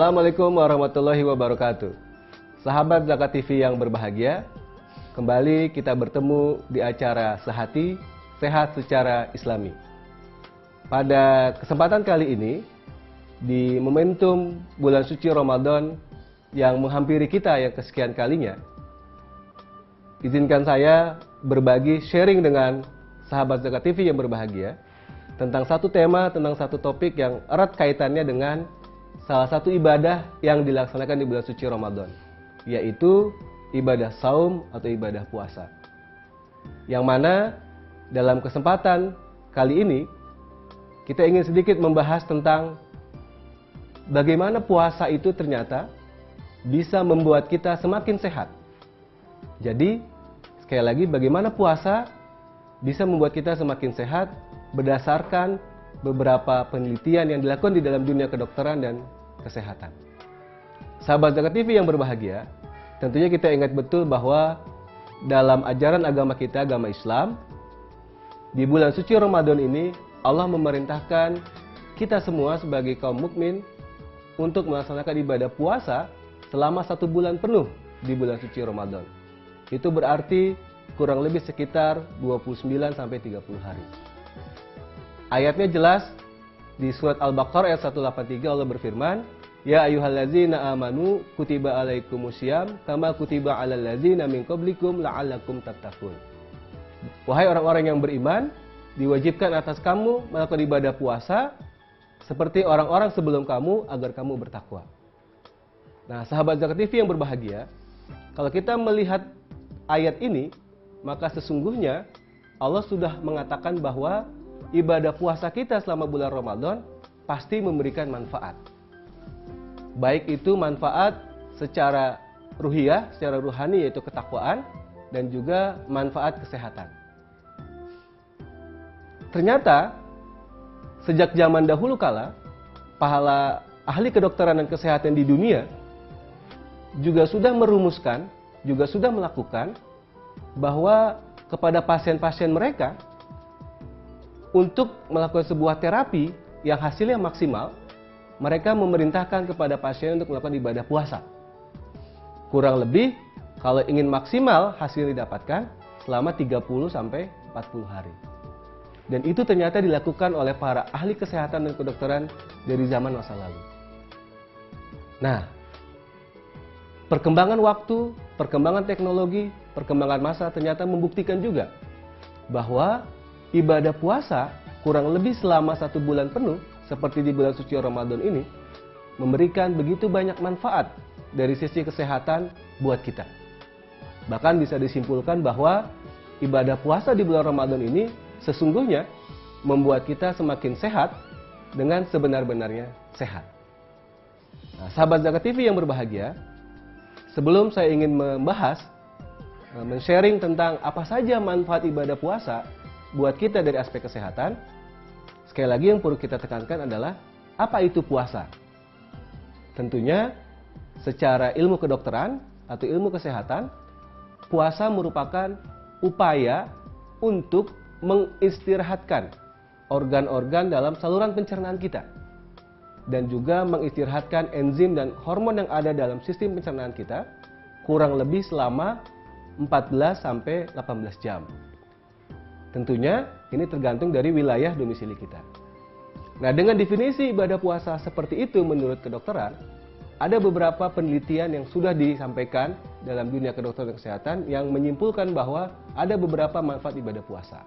Assalamualaikum warahmatullahi wabarakatuh. Sahabat Zakat TV yang berbahagia, kembali kita bertemu di acara Sehati, Sehat Secara Islami. Pada kesempatan kali ini, di momentum bulan suci Ramadan yang menghampiri kita yang kesekian kalinya, izinkan saya berbagi sharing dengan sahabat Zakat TV yang berbahagia tentang satu tema, tentang satu topik yang erat kaitannya dengan salah satu ibadah yang dilaksanakan di bulan suci Ramadan, yaitu ibadah saum atau ibadah puasa. Yang mana dalam kesempatan kali ini kita ingin sedikit membahas tentang bagaimana puasa itu ternyata bisa membuat kita semakin sehat. Jadi sekali lagi, bagaimana puasa bisa membuat kita semakin sehat berdasarkan beberapa penelitian yang dilakukan di dalam dunia kedokteran dan kesehatan. Sahabat Zakat TV yang berbahagia, tentunya kita ingat betul bahwa dalam ajaran agama kita, agama Islam, di bulan suci Ramadan ini Allah memerintahkan kita semua sebagai kaum mukmin untuk melaksanakan ibadah puasa selama 1 bulan penuh di bulan suci Ramadan. Itu berarti kurang lebih sekitar 29-30 hari. Ayatnya jelas di surat Al-Baqarah ayat 183, Allah berfirman, "Ya ayyuhallazina amanu kutiba alaikumusiyam kama kutiba alal ladzina min qablikum la'allakum tattaqun." Wahai orang-orang yang beriman, diwajibkan atas kamu melakukan ibadah puasa seperti orang-orang sebelum kamu agar kamu bertakwa. Nah, sahabat Zakat TV yang berbahagia, kalau kita melihat ayat ini, maka sesungguhnya Allah sudah mengatakan bahwa ibadah puasa kita selama bulan Ramadan pasti memberikan manfaat. Baik itu manfaat secara ruhiyah, secara ruhani yaitu ketakwaan, dan juga manfaat kesehatan. Ternyata sejak zaman dahulu kala, para ahli kedokteran dan kesehatan di dunia juga sudah merumuskan, juga sudah melakukan bahwa kepada pasien-pasien mereka untuk melakukan sebuah terapi yang hasilnya maksimal, mereka memerintahkan kepada pasien untuk melakukan ibadah puasa. Kurang lebih, kalau ingin maksimal hasil didapatkan selama 30-40 hari. Dan itu ternyata dilakukan oleh para ahli kesehatan dan kedokteran dari zaman masa lalu. Nah, perkembangan waktu, perkembangan teknologi, perkembangan masa ternyata membuktikan juga bahwa ibadah puasa kurang lebih selama 1 bulan penuh seperti di bulan suci Ramadan ini memberikan begitu banyak manfaat dari sisi kesehatan buat kita. Bahkan bisa disimpulkan bahwa ibadah puasa di bulan Ramadan ini sesungguhnya membuat kita semakin sehat dengan sebenar-benarnya sehat. Nah, sahabat Zakat TV yang berbahagia, sebelum saya ingin membahas, men-sharing tentang apa saja manfaat ibadah puasa buat kita dari aspek kesehatan, sekali lagi yang perlu kita tekankan adalah apa itu puasa. Tentunya secara ilmu kedokteran atau ilmu kesehatan, puasa merupakan upaya untuk mengistirahatkan organ-organ dalam saluran pencernaan kita dan juga mengistirahatkan enzim dan hormon yang ada dalam sistem pencernaan kita kurang lebih selama 14-18 jam. Tentunya ini tergantung dari wilayah domisili kita. Nah, dengan definisi ibadah puasa seperti itu menurut kedokteran, ada beberapa penelitian yang sudah disampaikan dalam dunia kedokteran dan kesehatan yang menyimpulkan bahwa ada beberapa manfaat ibadah puasa.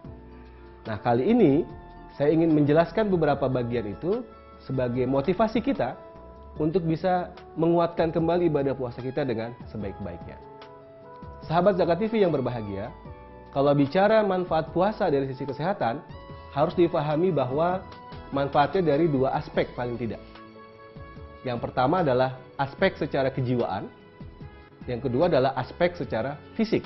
Nah, kali ini saya ingin menjelaskan beberapa bagian itu sebagai motivasi kita untuk bisa menguatkan kembali ibadah puasa kita dengan sebaik-baiknya. Sahabat Zakat TV yang berbahagia, kalau bicara manfaat puasa dari sisi kesehatan, harus difahami bahwa manfaatnya dari 2 aspek paling tidak. Yang pertama adalah aspek secara kejiwaan, yang kedua adalah aspek secara fisik.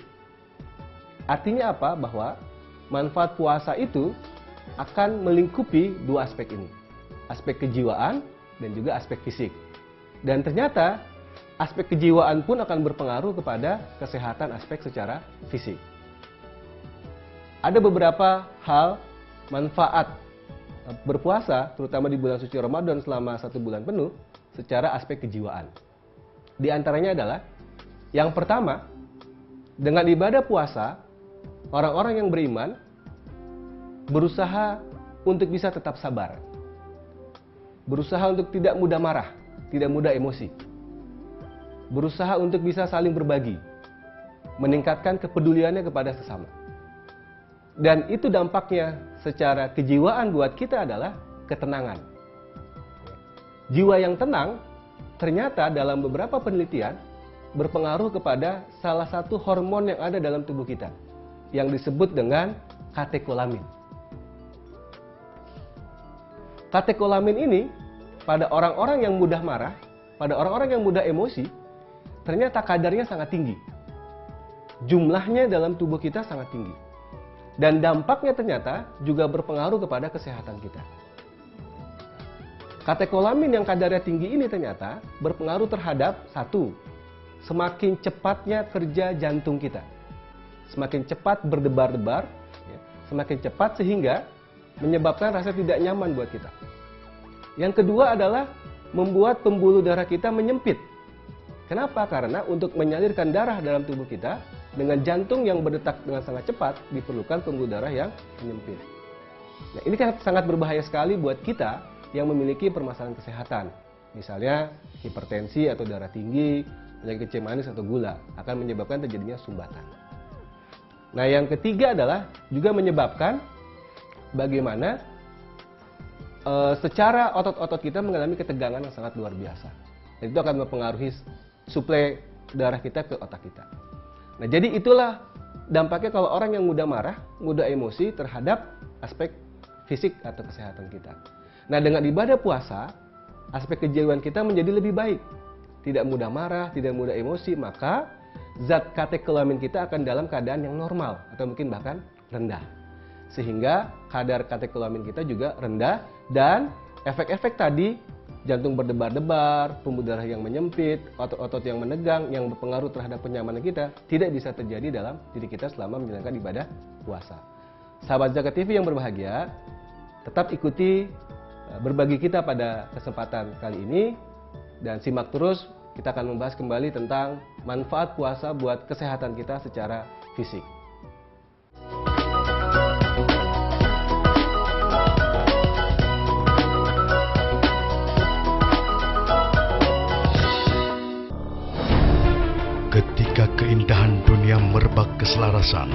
Artinya apa? Bahwa manfaat puasa itu akan melingkupi 2 aspek ini. Aspek kejiwaan dan juga aspek fisik. Dan ternyata aspek kejiwaan pun akan berpengaruh kepada kesehatan aspek secara fisik. Ada beberapa hal manfaat berpuasa, terutama di bulan suci Ramadan selama 1 bulan penuh, secara aspek kejiwaan. Di antaranya adalah, yang pertama, dengan ibadah puasa, orang-orang yang beriman berusaha untuk bisa tetap sabar. Berusaha untuk tidak mudah marah, tidak mudah emosi. Berusaha untuk bisa saling berbagi, meningkatkan kepeduliannya kepada sesama. Dan itu dampaknya secara kejiwaan buat kita adalah ketenangan. Jiwa yang tenang ternyata dalam beberapa penelitian berpengaruh kepada salah satu hormon yang ada dalam tubuh kita, yang disebut dengan katekolamin. Katekolamin ini pada orang-orang yang mudah marah, pada orang-orang yang mudah emosi, ternyata kadarnya sangat tinggi. Jumlahnya dalam tubuh kita sangat tinggi. Dan dampaknya ternyata juga berpengaruh kepada kesehatan kita. Katekolamin yang kadarnya tinggi ini ternyata berpengaruh terhadap, satu, semakin cepatnya kerja jantung kita. Semakin cepat berdebar-debar, semakin cepat sehingga menyebabkan rasa tidak nyaman buat kita. Yang kedua adalah membuat pembuluh darah kita menyempit. Kenapa? Karena untuk menyalurkan darah dalam tubuh kita, dengan jantung yang berdetak dengan sangat cepat, diperlukan pembuluh darah yang menyempit. Nah, ini kan sangat berbahaya sekali buat kita yang memiliki permasalahan kesehatan. Misalnya hipertensi atau darah tinggi, penyakit kecil manis atau gula, akan menyebabkan terjadinya sumbatan. Nah, yang ketiga adalah juga menyebabkan bagaimana secara otot-otot kita mengalami ketegangan yang sangat luar biasa. Dan itu akan mempengaruhi suplai darah kita ke otak kita. Nah, jadi itulah dampaknya kalau orang yang mudah marah, mudah emosi terhadap aspek fisik atau kesehatan kita. Nah, dengan ibadah puasa, aspek kejiwaan kita menjadi lebih baik. Tidak mudah marah, tidak mudah emosi, maka zat katekolamin kita akan dalam keadaan yang normal atau mungkin bahkan rendah. Sehingga kadar katekolamin kita juga rendah dan efek-efek tadi, jantung berdebar-debar, pembuluh darah yang menyempit, otot-otot yang menegang, yang berpengaruh terhadap kenyamanan kita, tidak bisa terjadi dalam diri kita selama menjalankan ibadah puasa. Sahabat Zakat TV yang berbahagia, tetap ikuti berbagi kita pada kesempatan kali ini, dan simak terus, kita akan membahas kembali tentang manfaat puasa buat kesehatan kita secara fisik. Ketika keindahan dunia merebak keselarasan,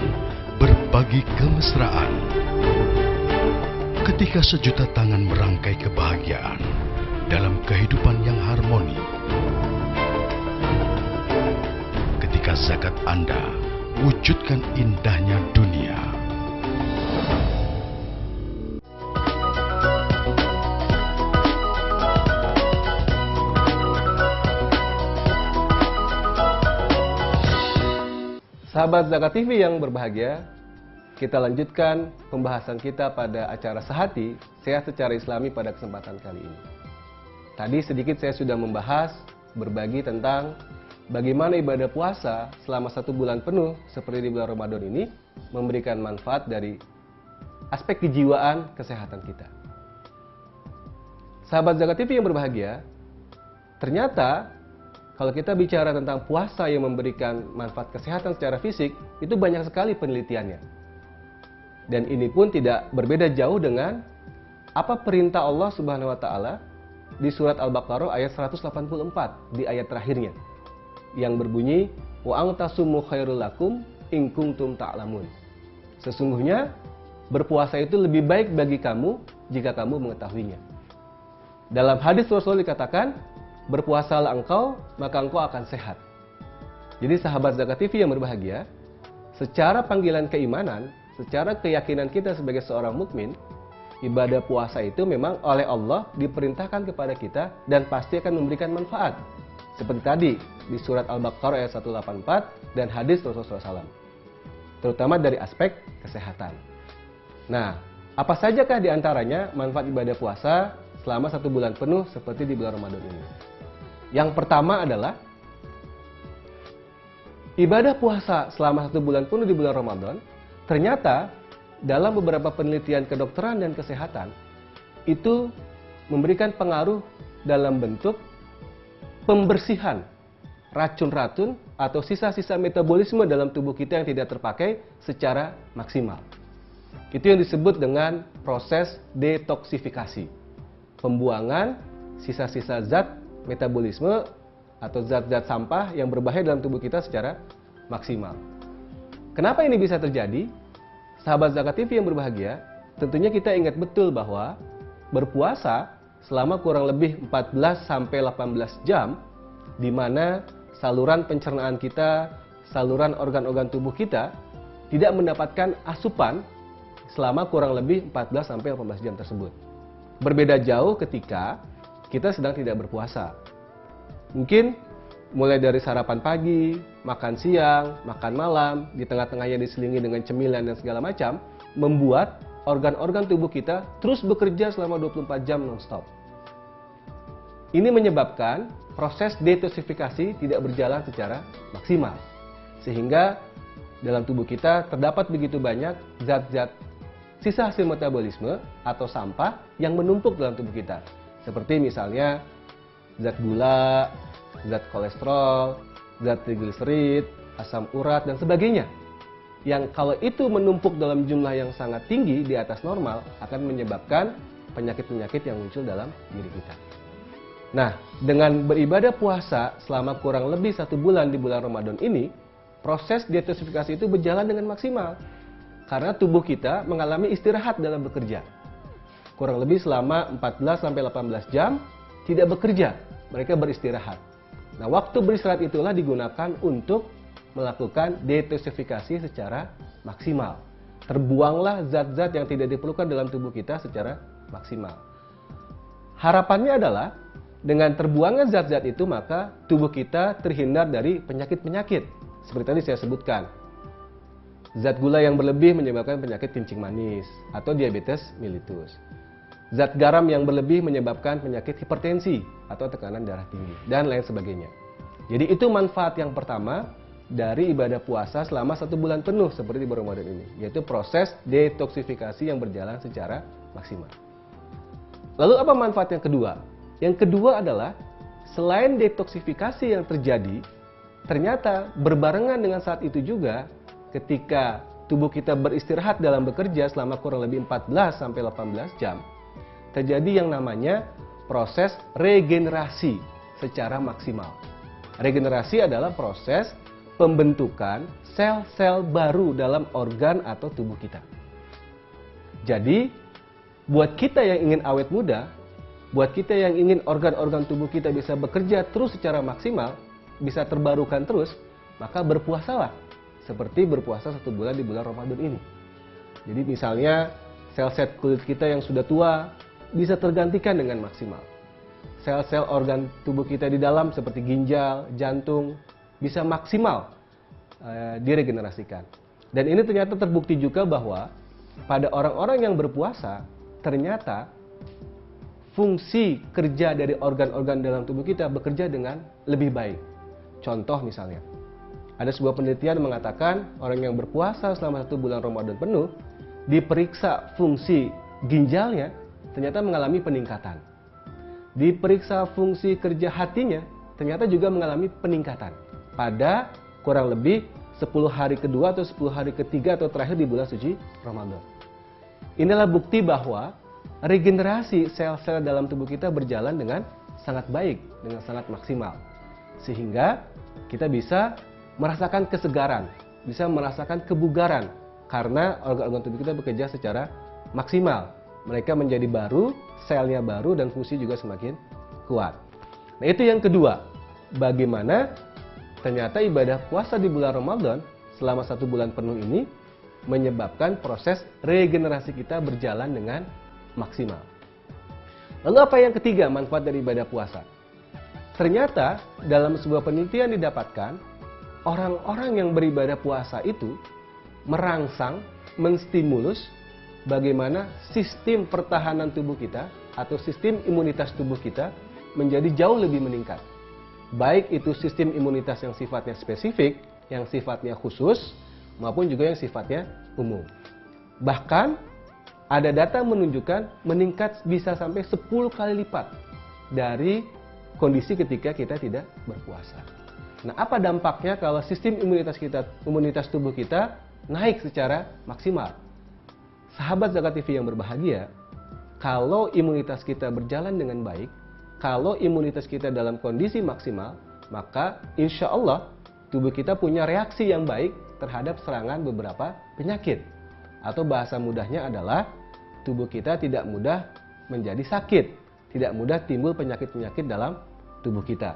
berbagi kemesraan. Ketika sejuta tangan merangkai kebahagiaan dalam kehidupan yang harmoni. Ketika zakat Anda wujudkan indahnya dunia. Sahabat Zakat TV yang berbahagia, kita lanjutkan pembahasan kita pada acara Sehati, Sehat Secara Islami pada kesempatan kali ini. Tadi sedikit saya sudah membahas, berbagi tentang bagaimana ibadah puasa selama 1 bulan penuh seperti di bulan Ramadan ini memberikan manfaat dari aspek kejiwaan kesehatan kita. Sahabat Zakat TV yang berbahagia, ternyata kalau kita bicara tentang puasa yang memberikan manfaat kesehatan secara fisik, itu banyak sekali penelitiannya. Dan ini pun tidak berbeda jauh dengan apa perintah Allah Subhanahu wa taala di surat Al-Baqarah ayat 184 di ayat terakhirnya yang berbunyi wa antasumu khairul lakum in kuntum ta'lamun. Sesungguhnya berpuasa itu lebih baik bagi kamu jika kamu mengetahuinya. Dalam hadis Rasul dikatakan, berpuasalah engkau, maka engkau akan sehat. Jadi sahabat Zakat TV yang berbahagia, secara panggilan keimanan, secara keyakinan kita sebagai seorang mukmin, ibadah puasa itu memang oleh Allah diperintahkan kepada kita dan pasti akan memberikan manfaat. Seperti tadi di surat Al-Baqarah ayat 184 dan hadis Rasulullah SAW. Terutama dari aspek kesehatan. Nah, apa sajakah di antaranya manfaat ibadah puasa selama 1 bulan penuh seperti di bulan Ramadan ini? Yang pertama adalah ibadah puasa selama 1 bulan penuh di bulan Ramadan, ternyata dalam beberapa penelitian kedokteran dan kesehatan itu memberikan pengaruh dalam bentuk pembersihan racun-racun atau sisa-sisa metabolisme dalam tubuh kita yang tidak terpakai secara maksimal. Itu yang disebut dengan proses detoksifikasi. Pembuangan sisa-sisa zat metabolisme atau zat-zat sampah yang berbahaya dalam tubuh kita secara maksimal. Kenapa ini bisa terjadi? Sahabat Zakat TV yang berbahagia, tentunya kita ingat betul bahwa berpuasa selama kurang lebih 14-18 jam, di mana saluran pencernaan kita, saluran organ-organ tubuh kita tidak mendapatkan asupan selama kurang lebih 14-18 jam tersebut. Berbeda jauh ketika kita sedang tidak berpuasa. Mungkin mulai dari sarapan pagi, makan siang, makan malam, di tengah-tengahnya diselingi dengan cemilan dan segala macam, membuat organ-organ tubuh kita terus bekerja selama 24 jam non-stop. Ini menyebabkan proses detoksifikasi tidak berjalan secara maksimal. Sehingga dalam tubuh kita terdapat begitu banyak zat-zat sisa hasil metabolisme atau sampah yang menumpuk dalam tubuh kita. Seperti misalnya zat gula, zat kolesterol, zat trigliserid, asam urat, dan sebagainya. Yang kalau itu menumpuk dalam jumlah yang sangat tinggi di atas normal akan menyebabkan penyakit-penyakit yang muncul dalam diri kita. Nah, dengan beribadah puasa selama kurang lebih 1 bulan di bulan Ramadan ini, proses detoksifikasi itu berjalan dengan maksimal. Karena tubuh kita mengalami istirahat dalam bekerja. Kurang lebih selama 14-18 jam tidak bekerja, mereka beristirahat. Nah, waktu beristirahat itulah digunakan untuk melakukan detoksifikasi secara maksimal. Terbuanglah zat-zat yang tidak diperlukan dalam tubuh kita secara maksimal. Harapannya adalah dengan terbuangnya zat-zat itu, maka tubuh kita terhindar dari penyakit-penyakit. Seperti tadi saya sebutkan. Zat gula yang berlebih menyebabkan penyakit kencing manis atau diabetes mellitus. Zat garam yang berlebih menyebabkan penyakit hipertensi atau tekanan darah tinggi, dan lain sebagainya. Jadi itu manfaat yang pertama dari ibadah puasa selama 1 bulan penuh seperti di bulan Ramadan ini, yaitu proses detoksifikasi yang berjalan secara maksimal. Lalu apa manfaat yang kedua? Yang kedua adalah selain detoksifikasi yang terjadi, ternyata berbarengan dengan saat itu juga ketika tubuh kita beristirahat dalam bekerja selama kurang lebih 14-18 jam, terjadi yang namanya proses regenerasi secara maksimal. Regenerasi adalah proses pembentukan sel-sel baru dalam organ atau tubuh kita. Jadi, buat kita yang ingin awet muda, buat kita yang ingin organ-organ tubuh kita bisa bekerja terus secara maksimal, bisa terbarukan terus, maka berpuasalah. Seperti berpuasa 1 bulan di bulan Ramadan ini. Jadi misalnya sel-sel kulit kita yang sudah tua bisa tergantikan dengan maksimal. Sel-sel organ tubuh kita di dalam seperti ginjal, jantung bisa maksimal diregenerasikan. Dan ini ternyata terbukti juga bahwa pada orang-orang yang berpuasa ternyata fungsi kerja dari organ-organ dalam tubuh kita bekerja dengan lebih baik. Contoh misalnya, ada sebuah penelitian mengatakan orang yang berpuasa selama 1 bulan Ramadan penuh, diperiksa fungsi ginjalnya, ternyata mengalami peningkatan. Diperiksa fungsi kerja hatinya, ternyata juga mengalami peningkatan. Pada kurang lebih 10 hari kedua atau 10 hari ketiga atau terakhir di bulan suci Ramadan. Inilah bukti bahwa regenerasi sel-sel dalam tubuh kita berjalan dengan sangat baik, dengan sangat maksimal. Sehingga kita bisa merasakan kesegaran, bisa merasakan kebugaran karena organ-organ tubuh kita bekerja secara maksimal. Mereka menjadi baru, selnya baru, dan fungsi juga semakin kuat. Nah, itu yang kedua. Bagaimana ternyata ibadah puasa di bulan Ramadan selama 1 bulan penuh ini menyebabkan proses regenerasi kita berjalan dengan maksimal. Lalu apa yang ketiga manfaat dari ibadah puasa? Ternyata dalam sebuah penelitian didapatkan orang-orang yang beribadah puasa itu merangsang, menstimulus bagaimana sistem pertahanan tubuh kita atau sistem imunitas tubuh kita menjadi jauh lebih meningkat. Baik itu sistem imunitas yang sifatnya spesifik, yang sifatnya khusus, maupun juga yang sifatnya umum. Bahkan ada data menunjukkan meningkat bisa sampai 10 kali lipat dari kondisi ketika kita tidak berpuasa. Nah, apa dampaknya kalau sistem imunitas tubuh kita naik secara maksimal? Sahabat Zakat TV yang berbahagia, kalau imunitas kita berjalan dengan baik, kalau imunitas kita dalam kondisi maksimal, maka insya Allah tubuh kita punya reaksi yang baik terhadap serangan beberapa penyakit. Atau bahasa mudahnya adalah tubuh kita tidak mudah menjadi sakit, tidak mudah timbul penyakit-penyakit dalam tubuh kita.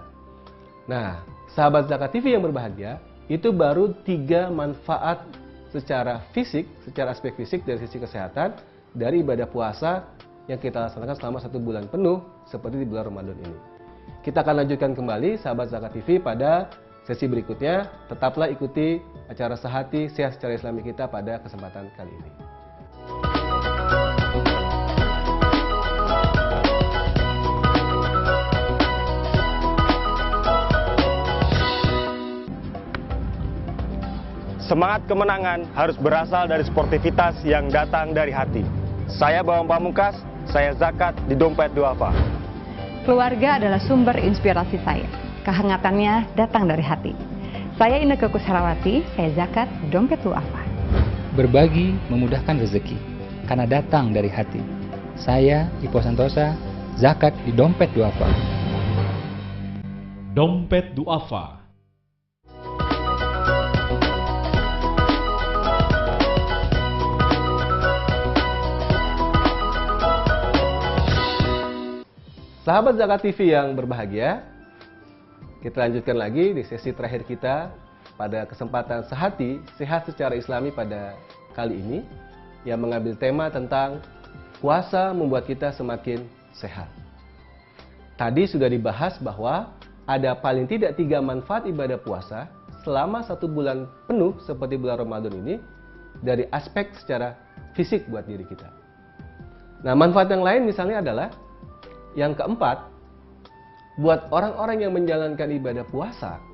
Nah, sahabat Zakat TV yang berbahagia, itu baru 3 manfaat secara fisik, secara aspek fisik dari sisi kesehatan dari ibadah puasa yang kita laksanakan selama 1 bulan penuh seperti di bulan Ramadan ini. Kita akan lanjutkan kembali sahabat Zakat TV pada sesi berikutnya. Tetaplah ikuti acara Sehati Sehat Secara Islami kita pada kesempatan kali ini. Semangat kemenangan harus berasal dari sportivitas yang datang dari hati. Saya Bawang Pamungkas, saya zakat di Dompet Duafa. Keluarga adalah sumber inspirasi saya. Kehangatannya datang dari hati. Saya Inneke Koesherawati, saya zakat di Dompet Duafa. Berbagi memudahkan rezeki, karena datang dari hati. Saya Ipo Santosa, zakat di Dompet Duafa. Dompet Duafa. Sahabat Zakat TV yang berbahagia, kita lanjutkan lagi di sesi terakhir kita pada kesempatan Sehati Sehat Secara Islami pada kali ini yang mengambil tema tentang puasa membuat kita semakin sehat. Tadi sudah dibahas bahwa ada paling tidak 3 manfaat ibadah puasa selama 1 bulan penuh seperti bulan Ramadan ini dari aspek secara fisik buat diri kita. Nah, manfaat yang lain misalnya adalah yang keempat, buat orang-orang yang menjalankan ibadah puasa,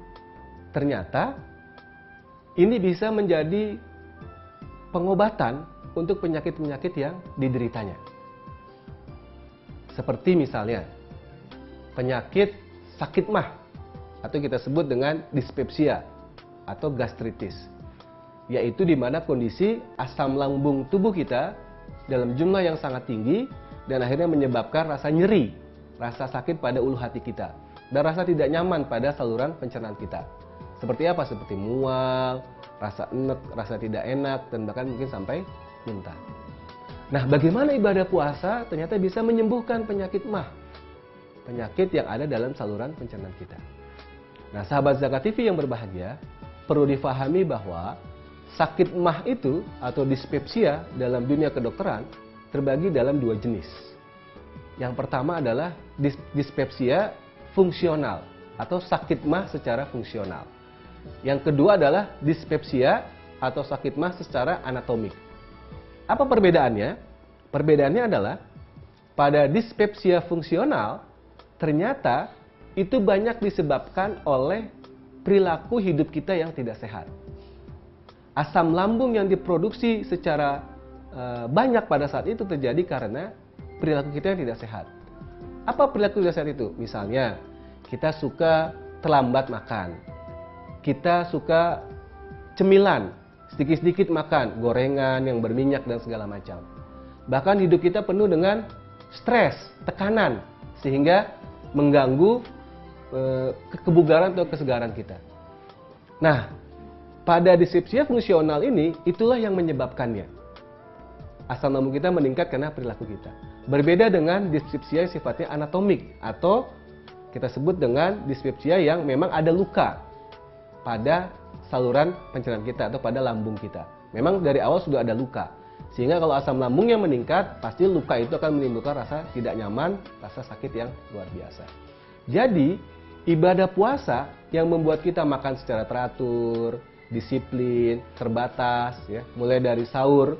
ternyata ini bisa menjadi pengobatan untuk penyakit-penyakit yang dideritanya. Seperti misalnya, penyakit sakit mah, atau kita sebut dengan dispepsia, atau gastritis. Yaitu di mana kondisi asam lambung tubuh kita dalam jumlah yang sangat tinggi, dan akhirnya menyebabkan rasa nyeri, rasa sakit pada ulu hati kita, dan rasa tidak nyaman pada saluran pencernaan kita. Seperti apa? Seperti mual, rasa enek, rasa tidak enak, dan bahkan mungkin sampai muntah. Nah, bagaimana ibadah puasa ternyata bisa menyembuhkan penyakit mah, penyakit yang ada dalam saluran pencernaan kita. Nah, sahabat Zakat TV yang berbahagia, perlu difahami bahwa sakit mah itu atau dispepsia dalam dunia kedokteran terbagi dalam 2 jenis. Yang pertama adalah dispepsia fungsional atau sakit mah secara fungsional. Yang kedua adalah dispepsia atau sakit mah secara anatomik. Apa perbedaannya? Perbedaannya adalah pada dispepsia fungsional ternyata itu banyak disebabkan oleh perilaku hidup kita yang tidak sehat. Asam lambung yang diproduksi secara banyak pada saat itu terjadi karena perilaku kita yang tidak sehat. Apa perilaku tidak sehat itu? Misalnya, kita suka terlambat makan, kita suka cemilan, sedikit-sedikit makan, gorengan yang berminyak dan segala macam. Bahkan hidup kita penuh dengan stres, tekanan, sehingga mengganggu kebugaran atau kesegaran kita. Nah, pada dispepsia fungsional ini, itulah yang menyebabkannya. Asam lambung kita meningkat karena perilaku kita. Berbeda dengan dispepsia yang sifatnya anatomik, atau kita sebut dengan dispepsia yang memang ada luka pada saluran pencernaan kita atau pada lambung kita. Memang dari awal sudah ada luka, sehingga kalau asam lambungnya meningkat, pasti luka itu akan menimbulkan rasa tidak nyaman, rasa sakit yang luar biasa. Jadi, ibadah puasa yang membuat kita makan secara teratur, disiplin, terbatas, ya, mulai dari sahur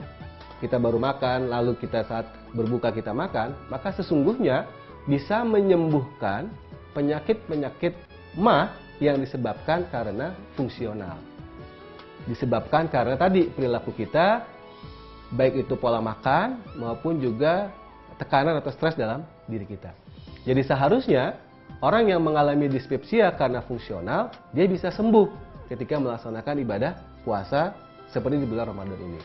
kita baru makan, lalu kita saat berbuka kita makan, maka sesungguhnya bisa menyembuhkan penyakit-penyakit mah yang disebabkan karena fungsional. Disebabkan karena tadi perilaku kita, baik itu pola makan maupun juga tekanan atau stres dalam diri kita. Jadi seharusnya orang yang mengalami dispepsia karena fungsional, dia bisa sembuh ketika melaksanakan ibadah puasa seperti di bulan Ramadan ini.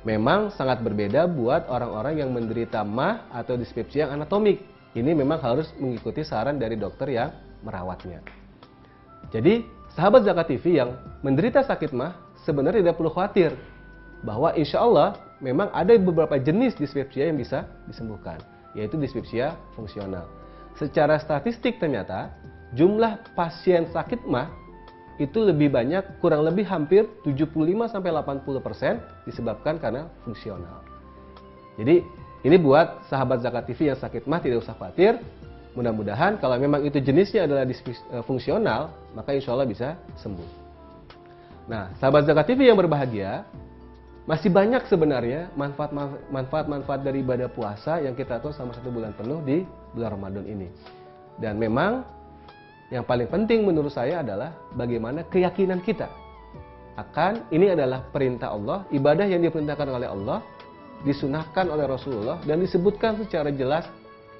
Memang sangat berbeda buat orang-orang yang menderita MAH atau dispepsia yang anatomik. Ini memang harus mengikuti saran dari dokter yang merawatnya. Jadi, sahabat Zakat TV yang menderita sakit MAH sebenarnya tidak perlu khawatir bahwa insya Allah memang ada beberapa jenis dispepsia yang bisa disembuhkan, yaitu dispepsia fungsional. Secara statistik ternyata jumlah pasien sakit MAH itu lebih banyak, kurang lebih hampir 75-80% disebabkan karena fungsional. Jadi ini buat sahabat Zakat TV yang sakit MAH tidak usah khawatir. Mudah-mudahan kalau memang itu jenisnya adalah fungsional, maka insya Allah bisa sembuh. Nah, sahabat Zakat TV yang berbahagia, masih banyak sebenarnya manfaat-manfaat dari ibadah puasa yang kita tahu selama 1 bulan penuh di bulan Ramadan ini. Dan memang yang paling penting menurut saya adalah bagaimana keyakinan kita akan ini adalah perintah Allah, ibadah yang diperintahkan oleh Allah, disunahkan oleh Rasulullah, dan disebutkan secara jelas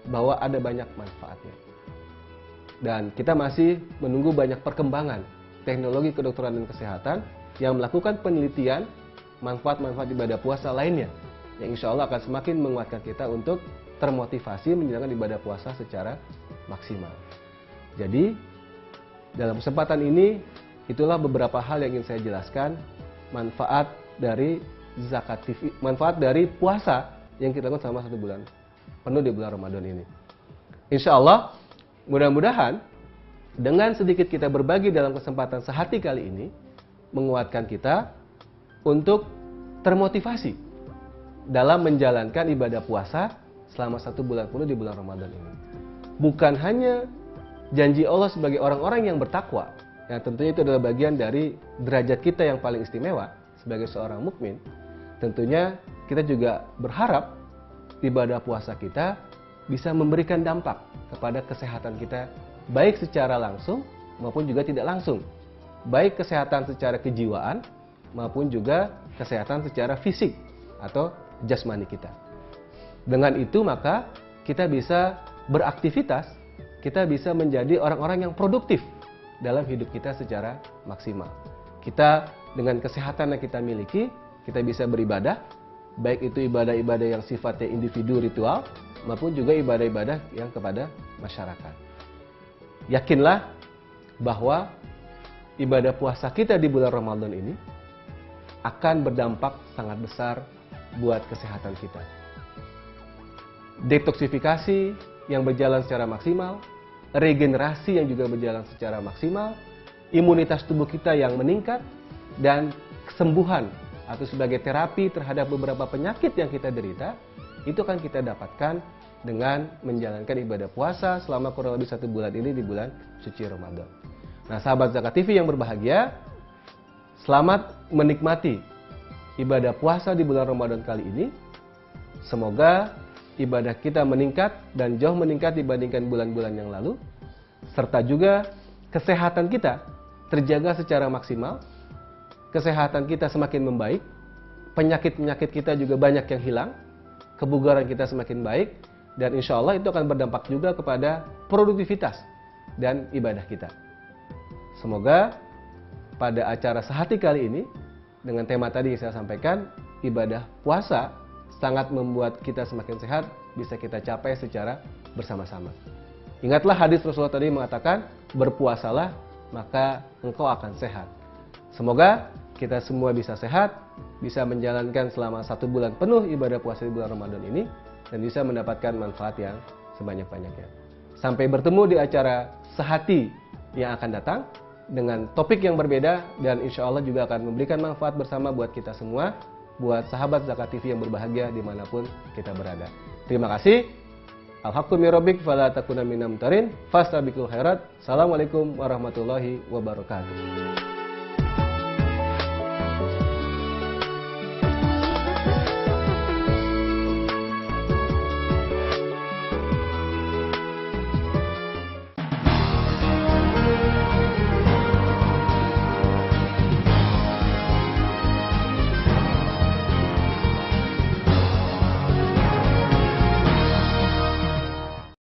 bahwa ada banyak manfaatnya. Dan kita masih menunggu banyak perkembangan teknologi kedokteran dan kesehatan yang melakukan penelitian manfaat-manfaat ibadah puasa lainnya, yang insya Allah akan semakin menguatkan kita untuk termotivasi menjalankan ibadah puasa secara maksimal. Jadi, dalam kesempatan ini, itulah beberapa hal yang ingin saya jelaskan, manfaat dari Zakat TV, manfaat dari puasa yang kita lakukan selama 1 bulan penuh di bulan Ramadan ini. Insya Allah, mudah-mudahan dengan sedikit kita berbagi dalam kesempatan sehati kali ini, menguatkan kita untuk termotivasi dalam menjalankan ibadah puasa selama 1 bulan penuh di bulan Ramadan ini. Bukan hanya janji Allah sebagai orang-orang yang bertakwa, yang tentunya itu adalah bagian dari derajat kita yang paling istimewa sebagai seorang mukmin. Tentunya kita juga berharap ibadah puasa kita bisa memberikan dampak kepada kesehatan kita, baik secara langsung maupun juga tidak langsung, baik kesehatan secara kejiwaan maupun juga kesehatan secara fisik atau jasmani kita. Dengan itu maka kita bisa beraktivitas, kita bisa menjadi orang-orang yang produktif dalam hidup kita secara maksimal. Kita dengan kesehatan yang kita miliki, kita bisa beribadah, baik itu ibadah-ibadah yang sifatnya individu ritual, maupun juga ibadah-ibadah yang kepada masyarakat. Yakinlah bahwa ibadah puasa kita di bulan Ramadan ini akan berdampak sangat besar buat kesehatan kita. Detoksifikasi yang berjalan secara maksimal, regenerasi yang juga berjalan secara maksimal, imunitas tubuh kita yang meningkat, dan kesembuhan atau sebagai terapi terhadap beberapa penyakit yang kita derita, itu akan kita dapatkan dengan menjalankan ibadah puasa selama kurang lebih 1 bulan ini di bulan suci Ramadan. Nah, sahabat Zakat TV yang berbahagia, selamat menikmati ibadah puasa di bulan Ramadan kali ini. Semoga ibadah kita meningkat dan jauh meningkat dibandingkan bulan-bulan yang lalu, serta juga kesehatan kita terjaga secara maksimal, kesehatan kita semakin membaik, penyakit-penyakit kita juga banyak yang hilang, kebugaran kita semakin baik, dan insya Allah itu akan berdampak juga kepada produktivitas dan ibadah kita. Semoga pada acara sehati kali ini, dengan tema tadi yang saya sampaikan, ibadah puasa sangat membuat kita semakin sehat, bisa kita capai secara bersama-sama. Ingatlah hadis Rasulullah tadi mengatakan, berpuasalah maka engkau akan sehat. Semoga kita semua bisa sehat, bisa menjalankan selama 1 bulan penuh ibadah puasa di bulan Ramadan ini, dan bisa mendapatkan manfaat yang sebanyak-banyaknya. Sampai bertemu di acara sehati yang akan datang, dengan topik yang berbeda, dan insya Allah juga akan memberikan manfaat bersama buat kita semua, buat sahabat Zakat TV yang berbahagia dimanapun kita berada. Terima kasih. Al-haqqu min rabbik fala takuna minal mumtarin, fastabiqul khairat. Assalamualaikum warahmatullahi wabarakatuh.